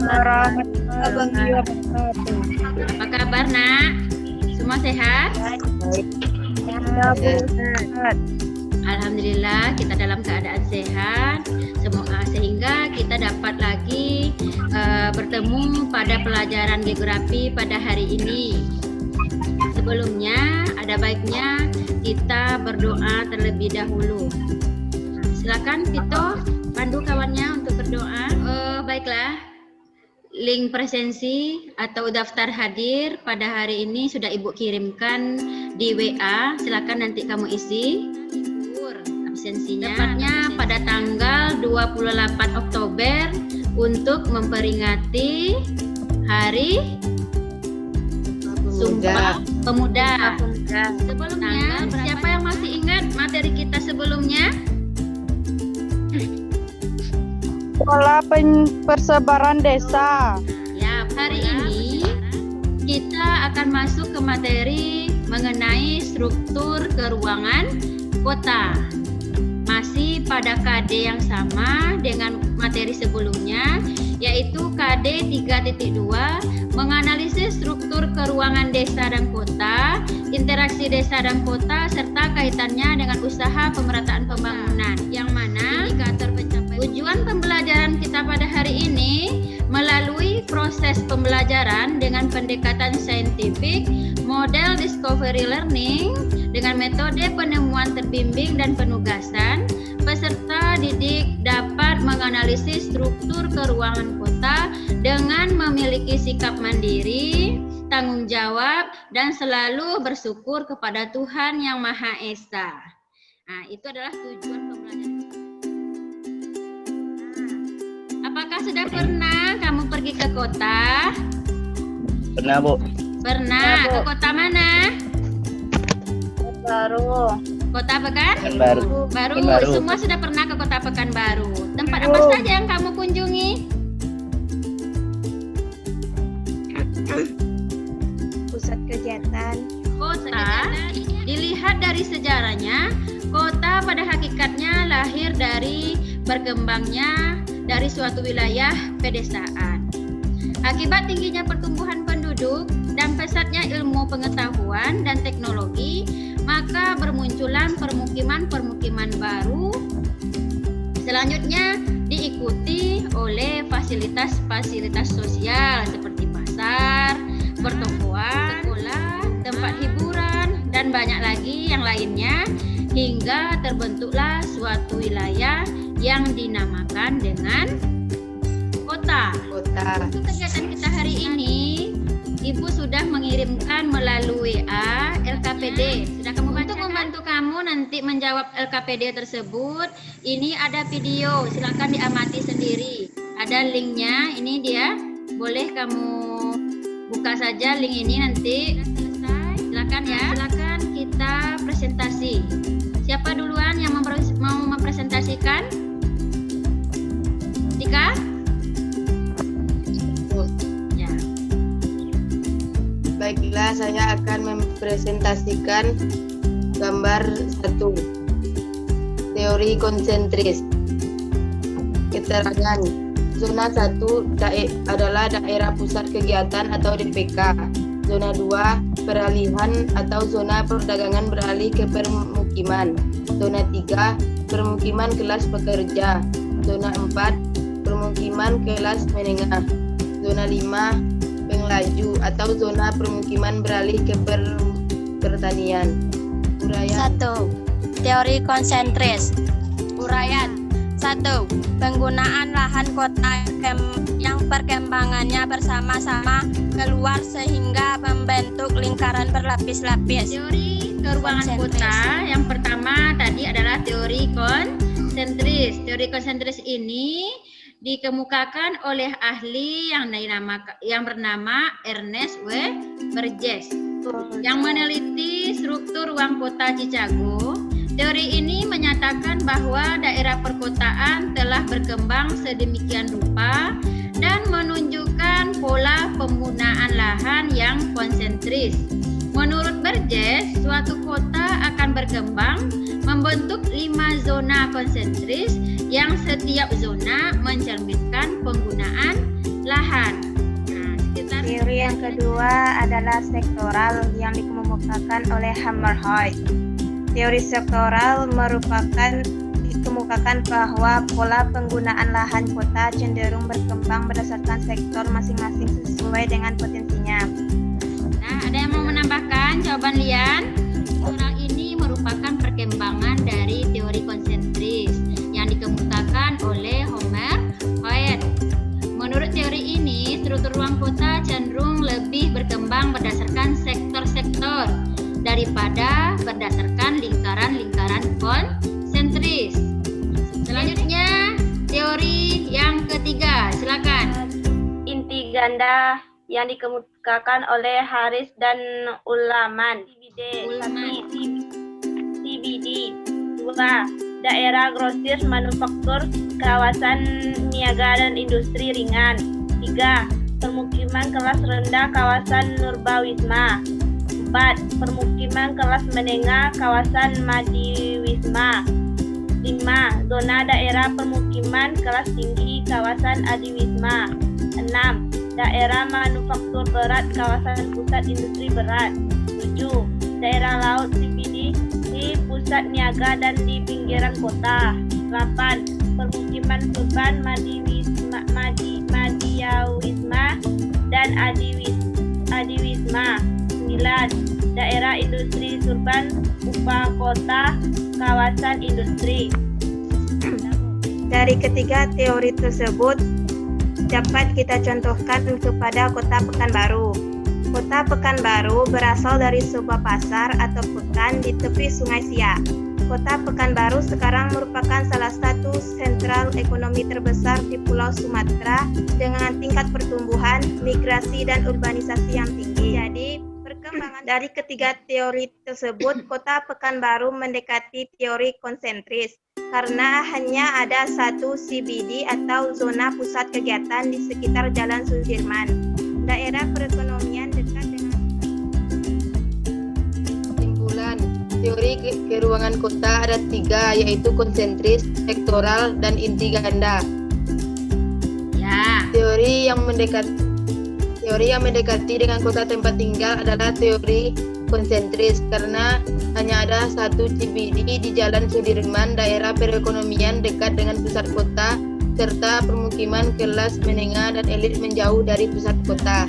warahmatullahi wabarakatuh. Apa kabar nak? Semua sehat? Ya, Bu Ustaz. Alhamdulillah kita dalam keadaan sehat. Sehingga kita dapat lagi bertemu pada pelajaran geografi pada hari ini. Sebelumnya ada baiknya kita berdoa terlebih dahulu. Silakan Vito, pandu kawannya untuk berdoa. Baiklah, link presensi atau daftar hadir pada hari ini sudah Ibu kirimkan di WA. Silakan nanti kamu isi. Absensinya dapatnya pada tanggal 28 Oktober untuk memperingati Hari Sumpah Pemuda. Sebelumnya, siapa yang masih ingat materi kita sebelumnya? Pola persebaran desa. Ya, hari ini kita akan masuk ke materi mengenai struktur keuangan kota. Masih pada KD yang sama dengan materi sebelumnya, yaitu KD 3.2, menganalisis struktur keuangan desa dan kota, interaksi desa dan kota, serta kaitannya dengan usaha pemerataan pembangunan. Yang mana indikator pencapaian. Tujuan pembelajaran kita pada hari ini melalui proses pembelajaran dengan pendekatan saintifik, model discovery learning, dengan metode penemuan terbimbing dan penugasan, peserta didik dapat menganalisis struktur keuangan kota dengan memiliki sikap mandiri, tanggung jawab, dan selalu bersyukur kepada Tuhan Yang Maha Esa. Nah, itu adalah tujuan pembelajaran. Apakah sudah pernah kamu pergi ke kota? Pernah, Bu. Pernah. Ke kota mana? Baru. Kota Pekanbaru. Baru. Semua sudah pernah ke Kota Pekanbaru. Tempat apa saja yang kamu kunjungi? Pusat kegiatan. Kota, dilihat dari sejarahnya, kota pada hakikatnya lahir dari berkembangnya dari suatu wilayah pedesaan. Akibat tingginya pertumbuhan penduduk dan pesatnya ilmu pengetahuan dan teknologi, maka bermunculan permukiman-permukiman baru. Selanjutnya diikuti oleh fasilitas-fasilitas sosial seperti pasar, pertokoan, sekolah, tempat hiburan, dan banyak lagi yang lainnya, hingga terbentuklah suatu wilayah yang dinamakan dengan kota. Untuk kegiatan kita hari ini, Ibu sudah mengirimkan melalui WA LKPD. Sudah kamu baca? Untuk membantu kamu nanti menjawab LKPD tersebut, ini ada video. Silakan diamati sendiri. Ada linknya. Ini dia. Boleh kamu buka saja link ini nanti. Selesai. Silakan ya. Silakan kita presentasi. Siapa duluan yang mau mempresentasikan? Dika? Baiklah, saya akan mempresentasikan gambar 1. Teori konsentris. Keterangan. Zona 1 adalah daerah pusat kegiatan atau DPK. Zona 2 peralihan atau zona perdagangan beralih ke permukiman. Zona 3 permukiman kelas pekerja. Zona 4 permukiman kelas menengah. Zona 5 penglaju atau zona permukiman beralih ke pertanian. Uraian 1. Teori konsentris. Uraian 1. Penggunaan lahan kota yang perkembangannya bersama-sama keluar sehingga membentuk lingkaran berlapis-lapis. Teori keuangan kota yang pertama tadi adalah teori konsentris. Teori konsentris ini dikemukakan oleh ahli yang bernama Ernest W. Burgess yang meneliti struktur ruang kota Chicago. Teori ini menyatakan bahwa daerah perkotaan telah berkembang sedemikian rupa dan menunjukkan pola penggunaan lahan yang konsentris, Menurut Burgess, suatu kota akan berkembang membentuk 5 zona konsentris yang setiap zona mencerminkan penggunaan lahan. Nah, Teori yang kedua adalah sektoral yang dikemukakan oleh Hammerhead. Teori sektoral dikemukakan bahwa pola penggunaan lahan kota cenderung berkembang berdasarkan sektor masing-masing sesuai dengan potensinya. Nah, ada yang mau menambahkan jawaban Lian? Sektoral ini merupakan perkembangan dari teori konsentris yang dikemukakan oleh Hammerhead. Menurut teori ini, struktur ruang kota cenderung lebih berkembang berdasarkan sektor-sektor daripada berdasarkan lingkaran-lingkaran konsentris. Selanjutnya, teori yang ketiga, silakan. Inti ganda yang dikemukakan oleh Harris dan Ullman. CBD. 2. Daerah grosir manufaktur, kawasan niaga dan industri ringan. 3. Permukiman kelas rendah, kawasan Nurbawisma. 4. Permukiman kelas menengah, kawasan Madiwisma. 5. Zona daerah permukiman kelas tinggi, kawasan Adiwisma. 6. Daerah manufaktur berat, kawasan pusat industri berat. 7. Daerah laut CBD di pusat niaga dan di pinggiran kota. 8. Permukiman urban Madiawisma dan Adiwisma. 9. Daerah industri urban upah kota, kawasan industri. Dari ketiga teori tersebut dapat kita contohkan kepada Kota Pekanbaru. Kota Pekanbaru berasal dari sebuah pasar atau pekan di tepi Sungai Siak. Kota Pekanbaru sekarang merupakan salah satu sentral ekonomi terbesar di Pulau Sumatera dengan tingkat pertumbuhan, migrasi, dan urbanisasi yang tinggi. Jadi, perkembangan dari ketiga teori tersebut, Kota Pekanbaru mendekati teori konsentris karena hanya ada satu CBD atau zona pusat kegiatan di sekitar Jalan Sudirman. Daerah perekonomian dekat dengan Kesimpulan, teori keruangan kota ada 3, yaitu konsentris, sektoral, dan inti ganda. Ya, Teori yang mendekati dengan kota tempat tinggal adalah teori konsentris karena hanya ada satu CBD di Jalan Sudirman, daerah perekonomian dekat dengan pusat kota, serta permukiman kelas menengah dan elit menjauh dari pusat kota.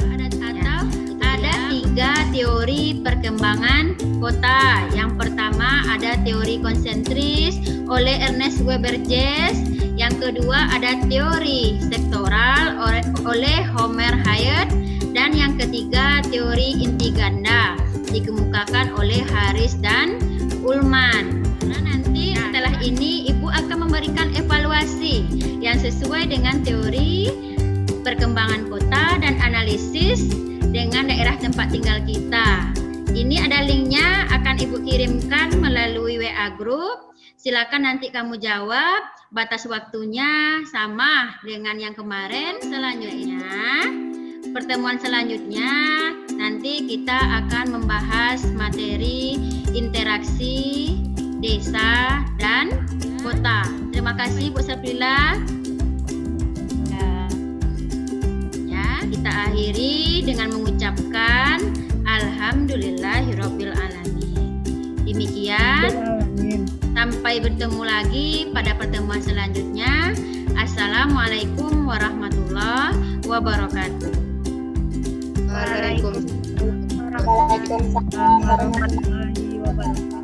ada 3 teori perkembangan kota. Yang pertama ada teori konsentris oleh Ernest W. Burgess. Yang kedua ada teori sektoral oleh Hammerhead. Dan yang ketiga teori inti ganda dikemukakan oleh Harris dan Ullman. Nah, nanti setelah ini Ibu akan memberikan evaluasi yang sesuai dengan teori perkembangan kota dan analisis dengan daerah tempat tinggal kita. Ini ada linknya, akan Ibu kirimkan melalui WA group. Silakan nanti kamu jawab. Batas waktunya sama dengan yang kemarin. Selanjutnya, pertemuan selanjutnya nanti kita akan membahas materi interaksi desa dan kota. Terima kasih Bu Saprila. Ya, kita akhiri dengan mengucapkan Alhamdulillahirabbil alamin. Demikian. Sampai bertemu lagi pada pertemuan selanjutnya. Assalamualaikum warahmatullahi wabarakatuh. Waalaikumsalam. warahmatullahi wabarakatuh.